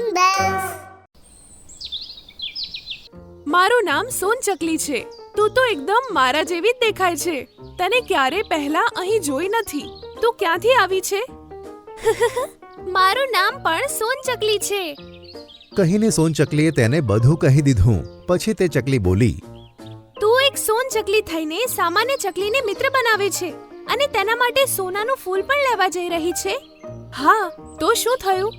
Fun Bells. મારું નામ સોનચકલી છે. તું તો એકદમ મારા જેવી જ દેખાય છે. તને ક્યારે પહેલા અહીં જોઈ નથી. તું ક્યાંથી આવી છે? મારું નામ પણ સોનચકલી છે. કહીને સોનચકલીએ તેને બધું કહી દીધું. પછી તે ચકલી બોલી, તું એક સોનચકલી થઈને સામાન્ય ચકલીને મિત્ર બનાવે છે અને તેના માટે સોનાનું ફૂલ પણ લેવા જઈ રહી છે. હા, તો શું થયું?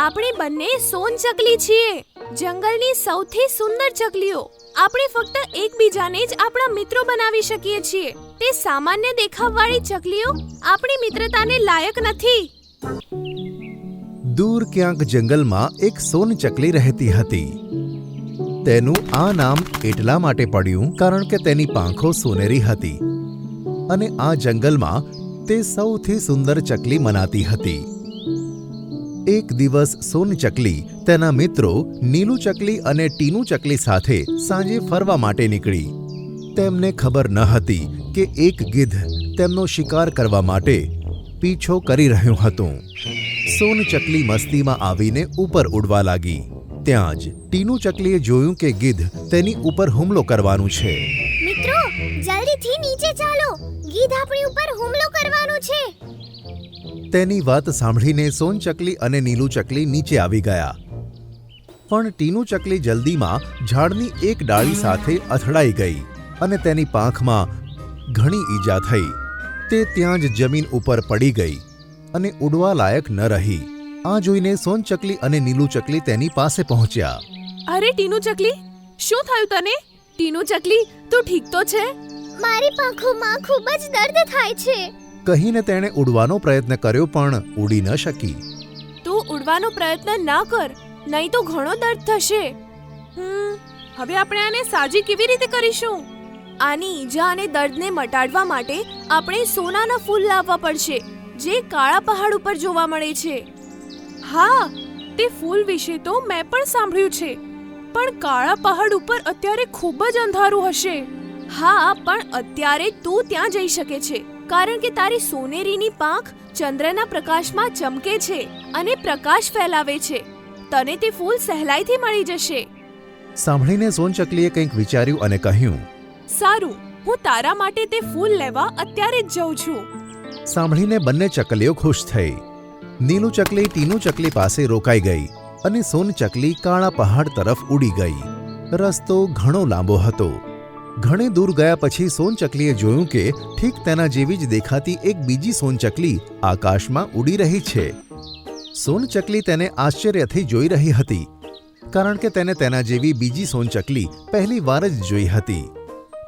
આપણે બંને સોનચકલી છીએ, જંગલની સૌથી સુંદર ચકલીઓ. આપણે ફક્ત એકબીજાને જ આપણા મિત્રો બનાવી શકીએ છીએ. તે સામાન્ય દેખાવવાળી ચકલીઓ આપણી મિત્રતાને લાયક નથી. દૂર ક્યાંક જંગલમાં એક સોનચકલી રહેતી હતી. તેનું આ નામ એટલા માટે પડ્યું કારણ કે તેની પાંખો સોનેરી હતી અને આ જંગલમાં તે સૌથી સુંદર ચકલી મનાતી હતી. એક દિવસ સોનચકલી તેના મિત્રો નીલુ ચકલી અને ટીનુ ચકલી સાથે સાંજે ફરવા માટે નીકળી. તેમને ખબર ન હતી કે એક ગીધ તેમનો શિકાર કરવા માટે પીછો કરી રહ્યું હતું. સોનચકલી મસ્તીમાં આવીને ઉપર ઉડવા લાગી. ત્યાં જ ટીનુ ચકલીએ જોયું કે ગીધ તેની ઉપર હુમલો કરવાનું છે. મિત્રો, જલ્દીથી નીચે ચાલો. ગીધ આપણી ઉપર હુમલો કરવાનું છે. તેની વાત સાંભળીને સોનચકલી અને નીલુ ચકલી નીચે આવી ગયા. પણ ટીનુ ચકલી જલ્દીમાં ઝાડની એક ડાળી સાથે અથડાઈ ગઈ અને તેની પાંખમાં ઘણી ઈજા થઈ. તે ત્યાં જ જમીન ઉપર પડી ગઈ અને ઉડવા લાયક ન રહી. આ જોઈને સોનચકલી અને નીલુ ચકલી તેની પાસે પહોંચ્યા. અરે ટીનુ ચકલી, શું થયું તને? ટીનુ ચકલી, તું ઠીક તો છે? મારી પાંખોમાં ખૂબ જ દર્દ થાય છે. કહીને તેણે ઉડવાનો પ્રયત્ન કર્યો પણ ઉડી ન શકી. તું ઉડવાનો પ્રયત્ન ના કર, નહીં તો ઘણો દર્દ થશે. હવે આપણે આને સાજી કેવી રીતે કરીશું? આની ઈજા અને દર્દને મટાડવા માટે આપણે સોનાના ફૂલ લાવવા પડશે, જે કાળા પહાડ ઉપર જોવા મળે છે. હા, તે ફૂલ વિશે તો મેં પણ સાંભળ્યું છે, પણ કાળા પહાડ ઉપર અત્યારે ખૂબ જ અંધારું હશે. હા, પણ અત્યારે તું ત્યાં જઈ શકે છે કારણ કે તારી સોનેરીની પાંખ ચંદ્રના પ્રકાશમાં ચમકે છે અને પ્રકાશ ફેલાવે છે. તને તે ફૂલ સહેલાઈથી મળી જશે. સાંભળીને સોનચકલીએ કંઈક વિચાર્યું અને કહ્યું, સારું, હું તારા માટે તે ફૂલ લેવા અત્યારે જ જઉં છું. સાંભળીને બંને ચકલીઓ ખુશ થઈ. નીલુ ચકલી ટીનુ ચકલી પાસે રોકાઈ ગઈ અને સોનચકલી કાળા પહાડ તરફ ઉડી ગઈ. રસ્તો ઘણો લાંબો હતો. ઘણે દૂર ગયા પછી સોનચકલીએ જોયું કે ઠીક તેના જેવી જ દેખાતી એક બીજી સોનચકલી આકાશમાં ઉડી રહી છે. સોનચકલી તેને આશ્ચર્યથી જોઈ રહી હતી કારણ કે તેને તેના જેવી બીજી સોનચકલી પહેલી વાર જ જોઈ હતી.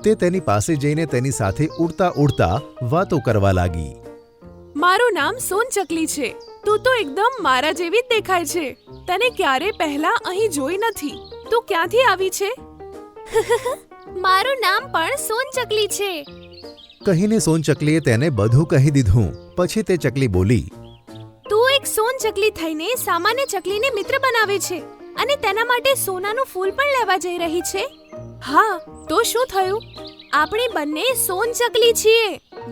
તે તેની પાસે જઈને તેની સાથે ઉડતા ઉડતા વાતો કરવા લાગી. મારું નામ સોનચકલી છે. તું તો એકદમ મારા જેવી જ દેખાય છે. તને ક્યારે પહેલા અહીં જોઈ નથી. તું ક્યાંથી આવી છે? મારું નામ પણ સોનચકલી છે. કહીને સોનચકલીએ તેને બધું કહી દીધું. પછી તે ચકલી બોલી, તું એક સોનચકલી થઈને સામાન્ય ચકલીને મિત્ર બનાવે છે અને તેના માટે સોનાનું ફૂલ પણ લેવા જઈ રહી છે. હા, તો શું થયું? આપણે બંને સોનચકલી છીએ,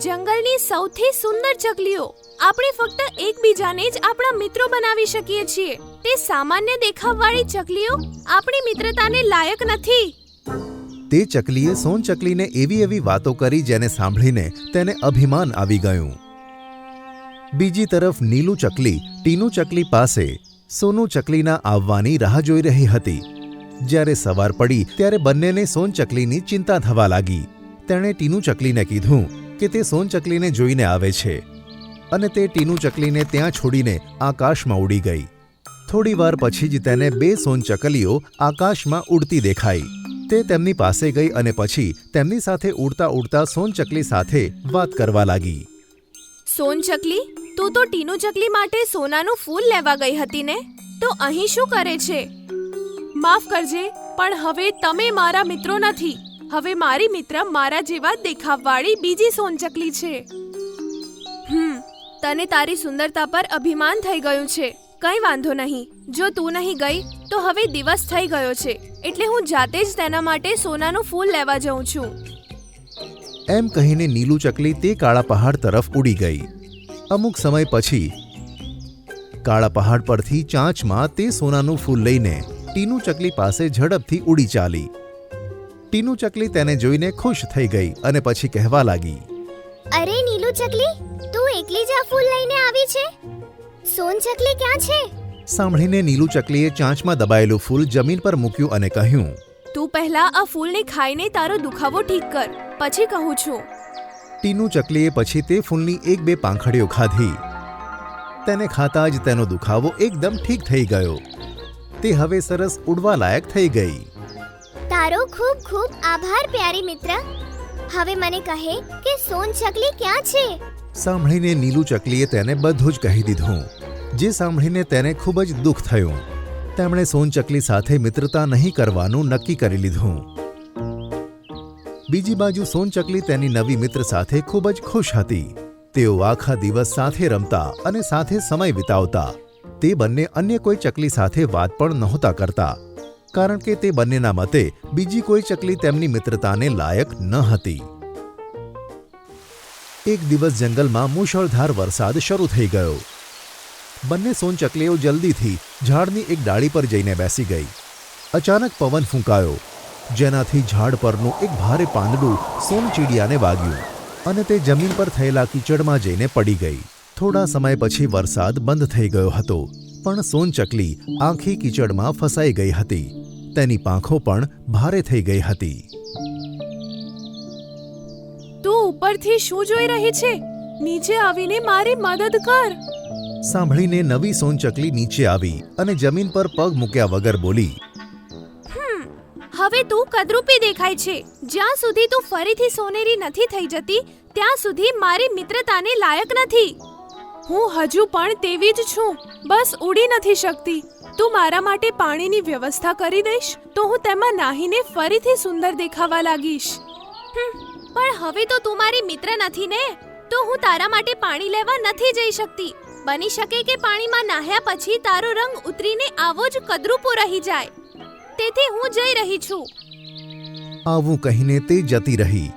જંગલની સૌથી સુંદર ચકલીઓ. આપણે ફક્ત એકબીજાને જ આપણા મિત્રો બનાવી શકીએ છીએ. તે સામાન્ય દેખાવવાળી ચકલીઓ આપણી મિત્રતાને લાયક નથી. તે ચકલીએ સોનચકલીને એવી વાતો કરી જેને સાંભળીને તેને અભિમાન આવી ગયું. બીજી તરફ નીલુ ચકલી ટીનુ ચકલી પાસે સોનુ ચકલીના આવવાની રાહ જોઈ રહી હતી. જ્યારે સવાર પડી ત્યારે બંનેને સોનચકલીની ચિંતા થવા લાગી. તેણે ટીનુ ચકલીને કીધું કે તે સોનચકલીને જોઈને આવે છે અને તે ટીનુ ચકલીને ત્યાં છોડીને આકાશમાં ઉડી ગઈ. થોડી વાર પછી જ તેને બે સોનચકલીઓ આકાશમાં ઉડતી દેખાઈ. તે તેમની પાસે ગઈ અને પછી તેમની સાથે ઉડતા ઉડતા સોનચકલી સાથે વાત કરવા લાગી. સોનચકલી, તું તો ટીનુ ચકલી માટે સોનાનું ફૂલ લેવા ગઈ હતી ને? તો અહીં શું કરે છે? માફ કરજે, પણ હવે તમે મારા મિત્રો નથી. હવે મારી મિત્ર મારા જેવા દેખાવવાળી બીજી સોનચકલી છે. તને તારી સુંદરતા પર અભિમાન થઈ ગયું છે. કંઈ વાંધો નહીં. જો તું નહીં ગઈ તો હવે દિવસ થઈ ગયો છે, એટલે હું જાતે જ તેના માટે સોનાનું ફૂલ લેવા જઉં છું. એમ કહીને નીલુ ચકલી તે કાળા પહાડ તરફ ઉડી ગઈ. અમુક સમય પછી કાળા પહાડ પરથી ચાંચમાં તે સોનાનું ફૂલ લઈને ટીનુ ચકલી પાસે ઝડપથી ઉડી ચાલી. ટીનુ ચકલી તેને જોઈને ખુશ થઈ ગઈ અને પછી કહેવા લાગી, અરે નીલુ ચકલી, તું એકલી જ આ ફૂલ લઈને આવી છે? સોન ચકલી ક્યાં છે? સાંભળીને નીલુ ચકલીએ ચાંચમાં દબાયેલું ફૂલ જમીન પર મૂક્યું અને કહ્યું, તું પહેલા આ ફૂલને ખાઈને તારો દુખાવો ઠીક કર, પછી કહું છું. ટીનુ ચકલીએ પછી તે ફૂલની 1-2 પાંખડીઓ ખાધી. તેને ખાતા જ તેનો દુખાવો એકદમ ઠીક થઈ ગયો. તે હવે સરસ ઉડવા લાયક થઈ ગઈ. તારો ખૂબ ખૂબ આભાર પ્યારી મિત્ર. હવે મને કહે કે સોન ચકલી ક્યાં છે? સાંભળીને નીલુ ચકલીએ તેને બધું જ કહી દીધું, જે સાંભળીને તેને ખૂબ જ દુઃખ થયું. તેમણે સોન ચકલી સાથે મિત્રતા નહીં કરવાનું નક્કી કરી લીધું. બીજી બાજુ સોન ચકલી તેની નવી મિત્ર સાથે ખૂબ જ ખુશ હતી. તેઓ આખા દિવસ સાથે રમતા અને સાથે સમય વિતાવતા. તે બંને અન્ય કોઈ ચકલી સાથે વાત પણ નહોતા કરતા, કારણ કે તે બંનેના મતે બીજી કોઈ ચકલી તેમની મિત્રતાને લાયક ન હતી. એક દિવસ જંગલમાં મુશળધાર વરસાદ શરૂ થઈ ગયો. બંને સોન ચકલીઓ જલ્દીથી ઝાડની એક ડાળી પર જઈને બેસી ગઈ. અચાનક પવન ફૂંકાયો, જેનાથી ઝાડ પરનું એક ભારે પાંદડું સોનચીડિયાને વાગ્યું અને તે જમીન પર થયેલા કીચડમાં જઈને પડી ગઈ. થોડા સમય પછી વરસાદ બંધ થઈ ગયો હતો, પણ સોન ચકલી આખી કીચડમાં ફસાઈ ગઈ હતી. તેની પાંખો પણ ભારે થઈ ગઈ હતી. તું ઉપરથી શું જોઈ રહી છે? નીચે આવીને મારી મદદ કર. સાંભળીને નવી સોન ચકલી નીચે આવી અને જમીન પર પગ મૂક્યા વગર બોલી, હવે તું કદરૂપી દેખાય છે. જ્યાં સુધી તું ફરીથી સોનેરી નથી થઈ જતી, ત્યાં સુધી મારી મિત્રતાને લાયક નથી. હું હજુ પણ તેવી જ છું, બસ ઉડી નથી શકતી. તું મારા માટે પાણીની વ્યવસ્થા કરી દઈશ તો હું તેમાં નાહીને ફરીથી સુંદર દેખાવા લાગીશ. પણ હવે તો તું મારી મિત્ર નથી ને, તો હું તારા માટે પાણી લેવા નથી જઈ શકતી. બની શકે કે પાણીમાં નાહ્યા પછી તારો રંગ ઉતરીને આવો જ કદરૂપો રહી જાય. તેથી હું જઈ રહી છું. આવું કહીને તે જતી રહી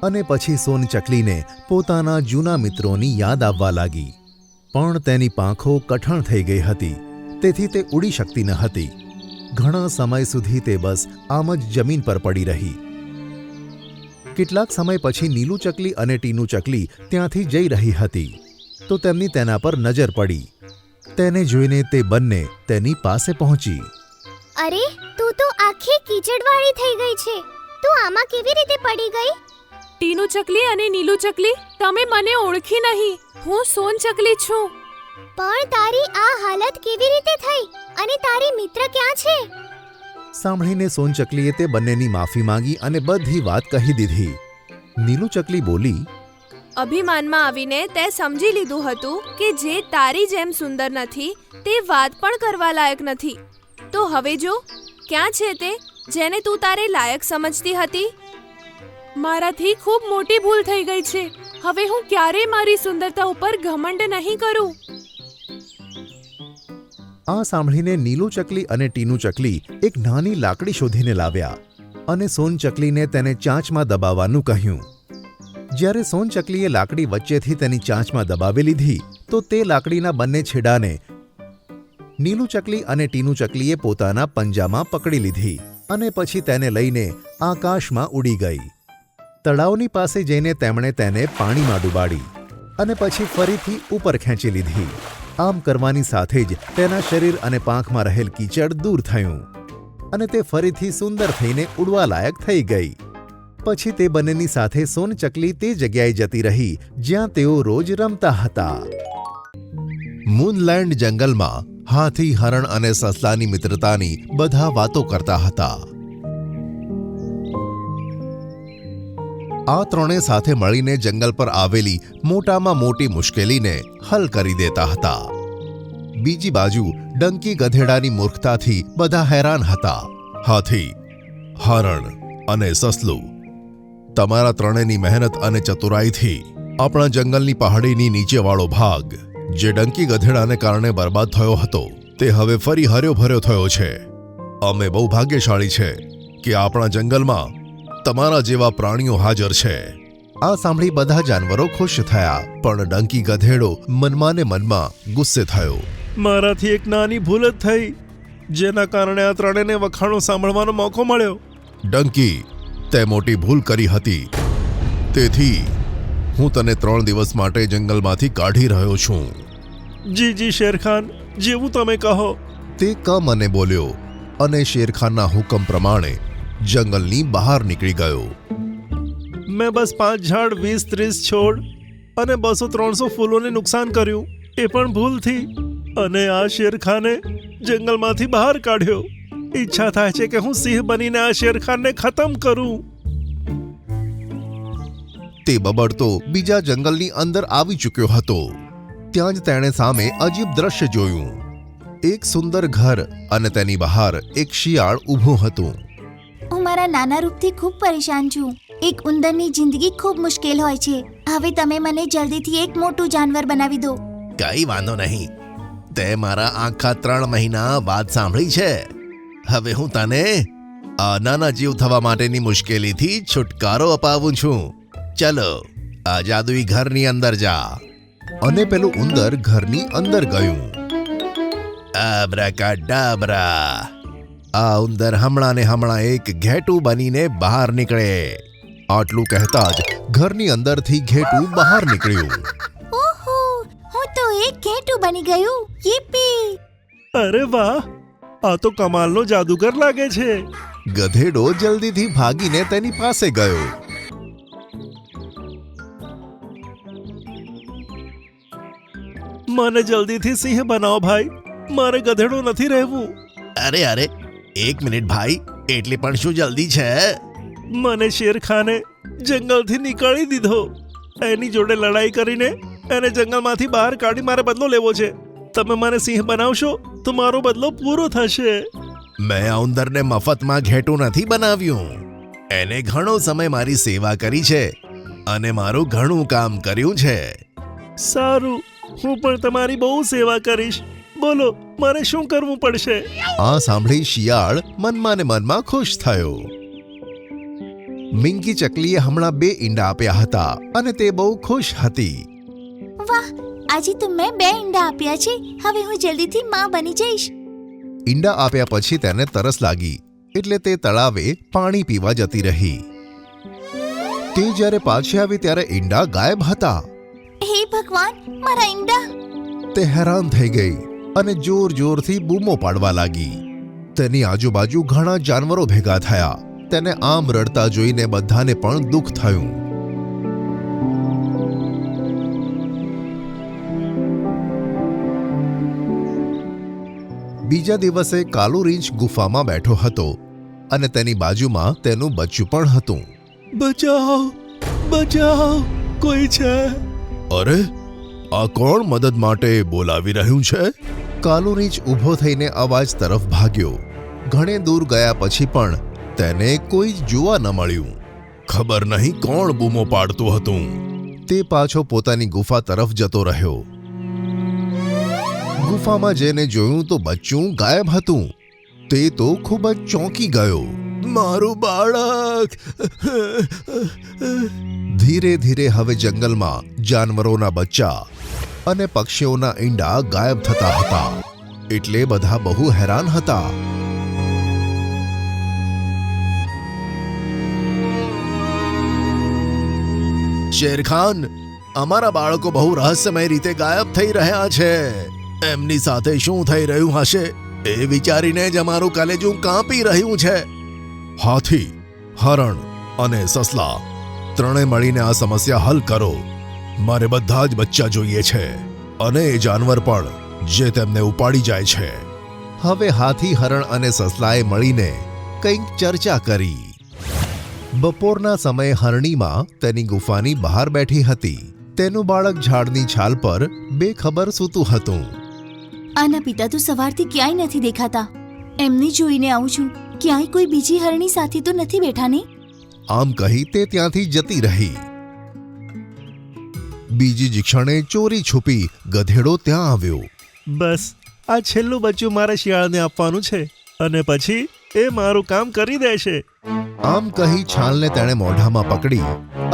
અને પછી સોન ચકલીને પોતાના જૂના મિત્રોની યાદ આવવા લાગી. પણ તેની પાંખો કઠણ થઈ ગઈ હતી, તેથી તે ઉડી શકતી ન હતી. ઘણા સમય સુધી તે બસ આમ જ જમીન પર પડી રહી. કેટલાક સમય પછી નીલુ ચકલી અને ટીનુ ચકલી ત્યાંથી જઈ રહી હતી, તો તેમની તેના પર નજર પડી. તેને જોઈને તે બંને તેની પાસે પહોંચી. અરે, તું તો આખી કીચડવાળી થઈ ગઈ છે. તું આમાં કેવી રીતે પડી ગઈ? ટીનુ ચકલી અને નીલુ ચકલી, તમે મને ઓળખી નહીં. હું સોન ચકલી છું. પણ તારી આ હાલત કેવી રીતે થઈ અને તારી મિત્ર ક્યાં છે? સાંભળીને સોન ચકલીએ તે બંનેની માફી માંગી અને બધી વાત કહી દીધી. નીલુ ચકલી બોલી, અભિમાનમાં આવીને તે સમજી લીધું હતું કે જે તારી જેમ સુંદર નથી તે વાત પણ કરવા લાયક નથી. તો હવે જો, ક્યાં છે તે જેને તું તારે લાયક સમજતી હતી? મારાથી ખૂબ મોટી ભૂલ થઈ ગઈ છે. હવે હું ક્યારેય મારી સુંદરતા ઉપર ઘમંડ નહીં કરું. આ સાંભળીને નીલુ ચકલી અને ટીનુ ચકલી એક નાની લાકડી શોધીને લાવ્યા અને સોન ચકલીને તેને ચાંચમાં દબાવવાનું કહ્યું. જ્યારે સોન ચકલીએ લાકડી વચ્ચેથી તેની ચાંચમાં દબાવી લીધી, તો તે લાકડીના બંને છેડાને નીલુ ચકલી અને ટીનુ ચકલીએ પોતાના પંજામાં પકડી લીધી અને પછી તેને લઈને આકાશમાં ઉડી ગઈ. તળાવની પાસે જઈને તેમણે તેને પાણીમાં ડૂબાડી અને પછી ફરીથી ઉપર ખેંચી લીધી. આમ કરવાની સાથે જ તેના શરીર અને પાંખમાં રહેલ કીચડ દૂર થયું અને તે ફરીથી સુંદર થઈને ઉડવા લાયક થઈ ગઈ. પછી તે બંનેની સાથે સોન ચકલી તે જગ્યાએ જતી રહી જ્યાં તેઓ રોજ રમતા હતા. મૂનલેન્ડ જંગલમાં હાથી, હરણ અને સસલાની મિત્રતાની બધા વાતો કરતા હતા. આ ત્રણે સાથે મળીને જંગલ પર આવેલી મોટામાં મોટી મુશ્કેલીને હલ કરી દેતા હતા. બીજી બાજુ ડંકી ગધેડાની મૂર્ખતાથી બધા હેરાન હતા. હાથી, હરણ અને સસલું, તમારા ત્રણેયની મહેનત અને ચતુરાઈથી આપણા જંગલની પહાડીની નીચેવાળો ભાગ જે ડંકી ગધેડાને કારણે બરબાદ થયો હતો, તે હવે ફરી હર્યો ભર્યો થયો છે. અમે બહુ ભાગ્યશાળી છે કે આપણા જંગલમાં તમારા જેવા પ્રાણીઓ હાજર છે. આ સાંભળી બધા જાનવરો ખુશ થયા, પણ ડંકી ગધેડો મનમાં ને મનમાં ગુસ્સે થયો. મારાથી એક નાની ભૂલ જ થઈ, જેના કારણે આ ત્રણેયને વખાણો સાંભળવાનો મોકો મળ્યો. ડંકી, તે મોટી ભૂલ કરી હતી. તેથી હું તને 3 દિવસ માટે જંગલમાંથી કાઢી રહ્યો છું. જી શેરખાન, જેવું તમે કહો. તે મને બોલ્યો અને શેરખાનના હુકમ પ્રમાણે જંગલની બહાર નીકળી ગયો. મેં બસ 5 ઝાડ, 20-30 છોડ અને 200-300 ફૂલોને નુકસાન કર્યું, એ પણ ભૂલથી. અને આ શેરખાને જંગલમાંથી બહાર કાઢ્યો. ઈચ્છા થાય છે કે હું સિંહ બનીને આ શેરખાનને ખતમ કરું. તે બબડતો બીજા જંગલની અંદર આવી ચૂક્યો હતો. ત્યાં જ તેણે સામે અજીબ દ્રશ્ય જોયું. એક સુંદર ઘર અને તેની બહાર એક શિયાળ ઊભું હતું. હું મારા નાના રૂપથી ખૂબ પરેશાન છું. એક ઉંદરની જિંદગી ખૂબ મુશ્કેલ હોય છે. હવે તમે મને જલ્દીથી એક મોટું જાનવર બનાવી દો. કઈ વાંધો નહીં. તે મારા આખા 3 મહિના વાત સાંભળી છે. હવે હું તને આ નાના જીવ થવા માટેની મુશ્કેલીથી છુટકારો અપાવું છું. ચલો, આ જાદુઈ ઘરની અંદર જા. અને પેલું ઉંદર ઘરની અંદર ગયું. આબ્રાકાડાબ્રા. આ ઉંદર હમણાં ને હમણાં એક ઘેટું બનીને બહાર નીકળે. આટલું કહેતા જ ઘરની અંદરથી ઘેટું બહાર નીકળ્યું. ઓહો, હું તો એક ઘેટું બની ગયું. યીપી! અરે વાહ, આ તો કમાલનો જાદુગર લાગે છે. ગધેડો જલ્દીથી ભાગીને તેની પાસે ગયો. મને જલ્દીથી સિંહ બનાવો ભાઈ, મારે ગધેડો નથી રહેવું. અરે, 1 મિનિટ ભાઈ, એટલી પણ શું જલ્દી છે? મને શેરખાને જંગલથી નીકાળી દીધો. એની જોડે લડાઈ કરીને એને જંગલમાંથી બહાર કાઢી મારે બદલો લેવો છે. તમે મને સિંહ બનાવશો તો મારો બદલો પૂરો થશે. મેં આ ઉંદરને મફતમાં ઘેટું નથી બનાવ્યું. એને ઘણો સમય મારી સેવા કરી છે અને મારું ઘણું કામ કર્યું છે. સારું, હું પણ તમારી બહુ સેવા કરીશ. બોલો, મારે શું કરવું પડશે? આ સાંભળી શિયાળ મનમાં ને મનમાં ખુશ થયો. મિંકી ચકલીએ હમણાં 2 ઈંડા આપ્યા હતા અને તે બહુ ખુશ હતી. વાહ, આજે તો મેં 2 ઈંડા આપ્યા છે. હવે હું જલ્દીથી માં બની જઈશ. ઈંડા આપ્યા પછી તેને તરસ લાગી, એટલે તે તળાવે પાણી પીવા જતી રહી. તે જ્યારે પાછી આવી ત્યારે ઈંડા ગાયબ હતા. હે ભગવાન, મારા ઈંડા! તે હેરાન થઈ ગઈ અને જોરથી બૂમો પાડવા લાગી. તેની આજુબાજુ ઘણા જાનવરો ભેગા થયા. તેને આમ રડતા જોઈને બધાને પણ દુઃખ થયું. બીજા દિવસે કાલુ રીંછ ગુફામાં બેઠો હતો અને તેની બાજુમાં તેનું બચ્ચું પણ હતું. બચાવ, કોઈ છે? અરે, આ કોણ મદદ માટે બોલાવી રહ્યું છે? કાલુ રીંછ ઊભો થઈને અવાજ તરફ ભાગ્યો. ઘણે દૂર ગયા પછી પણ તેને કોઈ જ જોવા ન મળ્યું. ખબર નહીં કોણ બૂમો પાડતું હતું. તે પાછો પોતાની ગુફા તરફ જતો રહ્યો. ગુફામાં જઈને જોયું તો બચ્ચું ગાયબ હતું. તે તો ખૂબ જ ચોંકી ગયો. મારું બાળક! ધીરે ધીરે હવે જંગલમાં જાનવરોના બચ્ચા અને પક્ષીઓના ઈંડા ગાયબ થતા હતા. એટલે બધા બહુ હેરાન હતા. શેરખાન, અમારા બાળકો બહુ રહસ્યમય રીતે ગાયબ થઈ રહ્યા છે. એમની સાથે શું થઈ રહ્યું હશે એ વિચારીને જ અમારું કલેજું કાપી રહ્યું છે. હાથી, હરણ અને સસલા ત્રણે મળીને આ સમસ્યા હલ કરો. મારે બધા જ બચ્ચા જોઈએ છે અને એ જાનવર પણ જે તેમને ઉપાડી જાય છે. હવે હાથી, હરણ અને સસલાએ મળીને કંઈક ચર્ચા કરી. બપોરના સમયે હરણીમાં તેની ગુફાની બહાર બેઠી હતી. તેનું બાળક ઝાડની છાલ પર બેખબર સૂતું હતું. આના પિતા તો સવારથી ક્યાંય નથી દેખાતા. એમને જોઈને આવું છું. ક્યાંય કોઈ બીજી હરણી સાથે તો નથી બેઠા ને? આમ કહી તે ત્યાંથી જતી રહી. બીજી જ ક્ષણે ચોરી છુપી ગધેડો ત્યાં આવ્યો. બસ આ છેલ્લું બચ્ચું મારા શિયાળને આપવાનું છે અને પછી એ મારું કામ કરી દેશે. આમ કહી છાલને તેણે મોઢામાં પકડી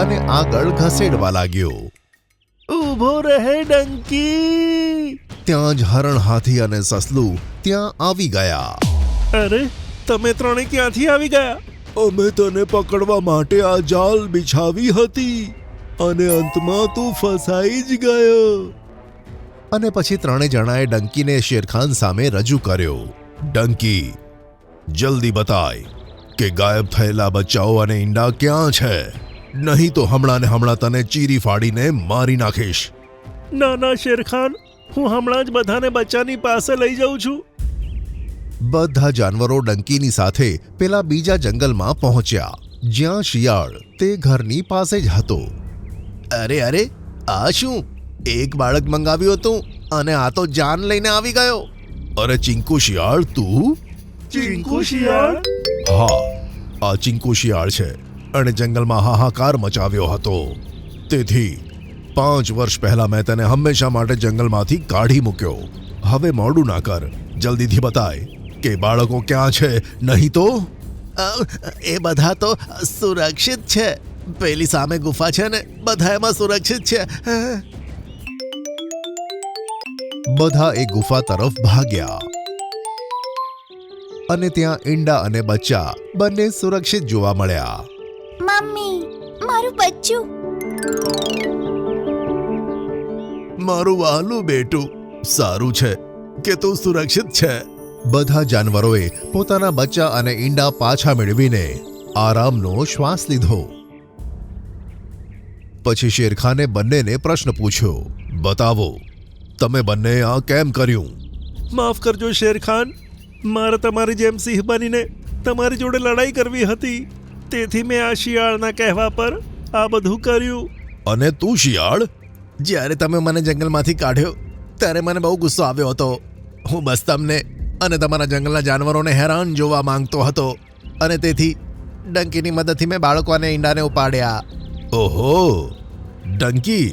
અને આગળ ઘસેડવા લાગ્યો. ઊભો રહે ડંકી! ત્યાં જ હરણ, હાથી અને સસલું ત્યાં આવી ગયા. અરે તમે ત્રણે ક્યાંથી આવી ગયા? અમે તને પકડવા માટે આ જાલ બિછાવી હતી અને અંતમાં તું ફસાઈ જ ગયો. અને પછી ત્રણે જણાએ ડંકીને શેરખાન સામે રજૂ કર્યો. ડંકી, જલ્દી બતાય કે ગાયબ થયેલા બચ્ચાઓ અને ઈંડા ક્યાં છે, નહીં તો હમણાં ને હમણાં તને ચીરી ફાડીને મારી નાખીશ. ના શેરખાન, હું હમણાં જ બધાને બચ્ચાની પાસે લઈ જાઉં છું. બધા જાનવરો ડંકીની સાથે પેલા બીજા જંગલમાં પહોંચ્યા, જ્યાં શિયાળ તે ઘરની પાસે જ હતો. અરે આ શું? એક બાળક મંગાવ્યું હતું અને આ તો જાન લઈને આવી ગયો. અરે ચિંકુ શિયાળ, તું? ચિંકુ શિયાળ? હા, આ ચિંકુ શિયાળ છે અને જંગલમાં હાહાકાર મચાવ્યો હતો. તેથી 5 વર્ષ પહેલા મેં તેને હંમેશા માટે જંગલમાંથી કાઢી મૂક્યો. હવે મોડું ના કર, જલ્દીથી બતાય કે બાળકો ક્યાં છે, નહીં તો એ બધા તો સુરક્ષિત છે. પેલી સામે ગુફા છે ને, બધા એમાં સુરક્ષિત છે. બધા એ ગુફા તરફ ભાગ્યા અને ત્યાં ઈંડા અને બચ્ચા બંને સુરક્ષિત જોવા મળ્યા. મમ્મી, મારું બચ્ચું. મારું વહાલું બેટું, સારું છે કે તું સુરક્ષિત છે. બધા જાનવરોએ પોતાના બચ્ચા અને ઈંડા પાછા મેળવીને આરામનો શ્વાસ લીધો. પછી શેરખાને બંનેને પ્રશ્ન પૂછ્યો. બતાવો, તમે બંને આ કેમ કર્યું? માફ કરજો શેરખાન, મારે તમારી જેમ સિંહ બનીને તમારી જોડે લડાઈ કરવી હતી, તેથી મેં આ શિયાળના કહેવા પર આ બધું કર્યું. અને તું શિયાળ? જ્યારે તમે મને જંગલમાંથી કાઢ્યો ત્યારે મને બહુ ગુસ્સો આવ્યો હતો. હું બસ તમને અને તમારા જંગલના જાનવરોને હેરાન જોવા માંગતો હતો અને તેથી ડંકીની મદદથી મેં બાળકો અને ઈંડાને ઉપાડ્યા. ઓહો ડંકી,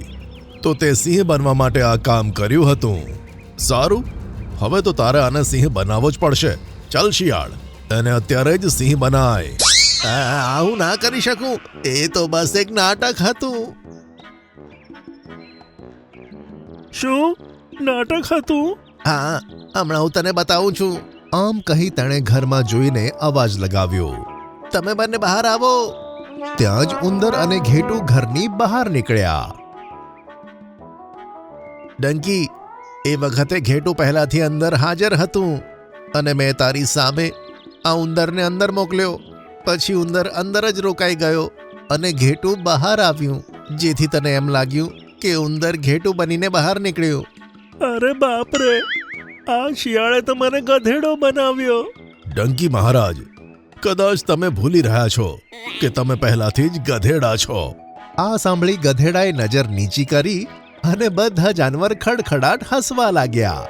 તો તે સિંહ બનવા માટે આ કામ કર્યું હતું. સારું, હવે તો તારે આને સિંહ બનાવવો જ પડશે. ચાલ શિયાળ, એને અત્યારે જ સિંહ બનાય. આવું ના કરી શકું, એ તો બસ એક નાટક હતું. શું નાટક હતું? હા, હમણાં હું તને બતાવું છું. આમ કહી તેણે ઘરમાં જોઈને અવાજ લગાવ્યો. તમે બંને બહાર આવો. ત્યાં જ ઉંદર અને ઘેટું ઘરની બહાર નીકળ્યા. ડંકી, એ વખતે ઘેટું પહેલાથી અંદર હાજર હતું અને મેં તારી સામે આ ઉંદરને અંદર મોકલ્યો. પછી ઉંદર અંદર જ રોકાઈ ગયો અને ઘેટું બહાર આવ્યું, જેથી તને એમ લાગ્યું કે ઉંદર ઘેટું બનીને બહાર નીકળ્યું. અરે બાપ રે, આ શિયાળે તો મને ગધેડો બનાવ્યો. ડંકી મહારાજ, કદાચ તમે ભૂલી રહ્યા છો કે તમે પહેલાથી જ ગધેડા છો. આ સાંભળી ગધેડાએ નજર નીચી કરી અને બધા જાનવર ખડખડાટ હસવા લાગ્યા.